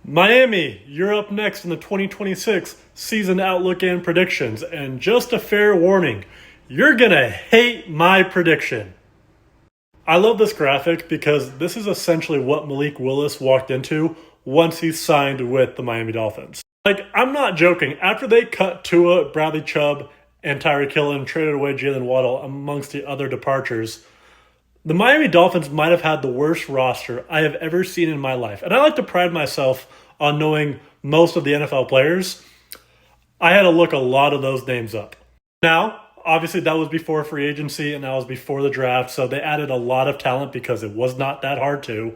Miami, you're up next in the 2026 season outlook and predictions. And just a fair warning, you're going to hate my prediction. I love this graphic because this is essentially what Malik Willis walked into once he signed with the Miami Dolphins. I'm not joking. After they cut Tua, Bradley Chubb, and Tyreek Hill and traded away Jalen Waddle amongst the other departures, the Miami Dolphins might have had the worst roster I have ever seen in my life. And I like to pride myself on knowing most of the NFL players. I had to look a lot of those names up. Now, obviously that was before free agency and that was before the draft, so they added a lot of talent because it was not that hard to.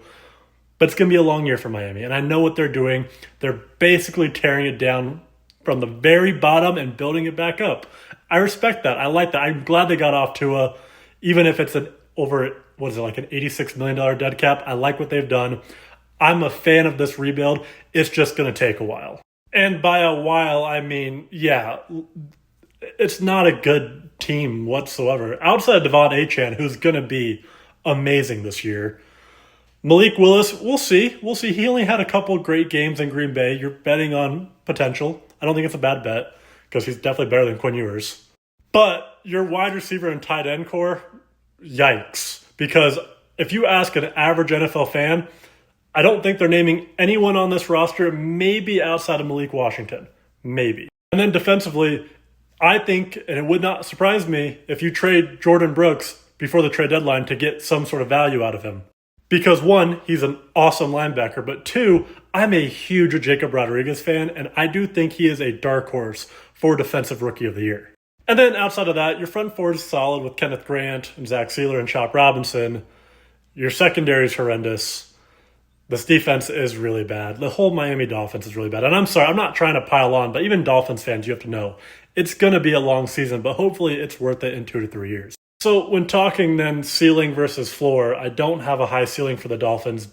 But it's going to be a long year for Miami, and I know what they're doing. They're basically tearing it down from the very bottom and building it back up. I respect that. I like that. I'm glad they got off Tua, even if it's an $86 million dead cap. I like what they've done. I'm a fan of this rebuild. It's just going to take a while. And by a while, I mean, it's not a good team whatsoever. Outside of Devon Achane, who's going to be amazing this year. Malik Willis, we'll see. We'll see. He only had a couple great games in Green Bay. You're betting on potential. I don't think it's a bad bet because he's definitely better than Quinn Ewers. But your wide receiver and tight end core, yikes. Because if you ask an average NFL fan, I don't think they're naming anyone on this roster, maybe outside of Malik Washington. Maybe. And then defensively, I think, and it would not surprise me, if you trade Jordan Brooks before the trade deadline to get some sort of value out of him. Because one, he's an awesome linebacker, but two, I'm a huge Jacob Rodriguez fan, and I do think he is a dark horse for Defensive Rookie of the Year. And then outside of that, your front four is solid with Kenneth Grant and Zach Sealer and Chop Robinson. Your secondary is horrendous. This defense is really bad. The whole Miami Dolphins is really bad. And I'm sorry, I'm not trying to pile on, but even Dolphins fans, you have to know, it's going to be a long season, but hopefully it's worth it in 2 to 3 years. So when talking then ceiling versus floor, I don't have a high ceiling for the Dolphins,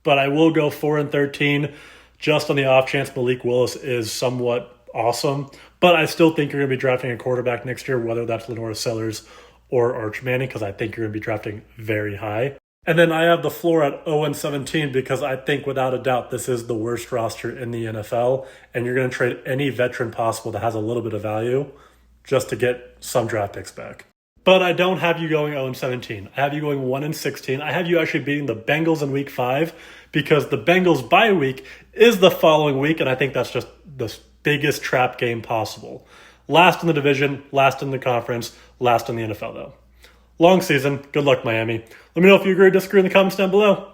but I will go 4-13 just on the off chance Malik Willis is somewhat awesome. But I still think you're going to be drafting a quarterback next year, whether that's Lenora Sellers or Arch Manning, because I think you're going to be drafting very high. And then I have the floor at 0-17 because I think without a doubt this is the worst roster in the NFL, and you're going to trade any veteran possible that has a little bit of value just to get some draft picks back. But I don't have you going 0-17. I have you going 1-16. I have you actually beating the Bengals in week 5 because the Bengals bye week is the following week, and I think that's just the biggest trap game possible. Last in the division, last in the conference, last in the NFL though. Long season. Good luck, Miami. Let me know if you agree or disagree in the comments down below.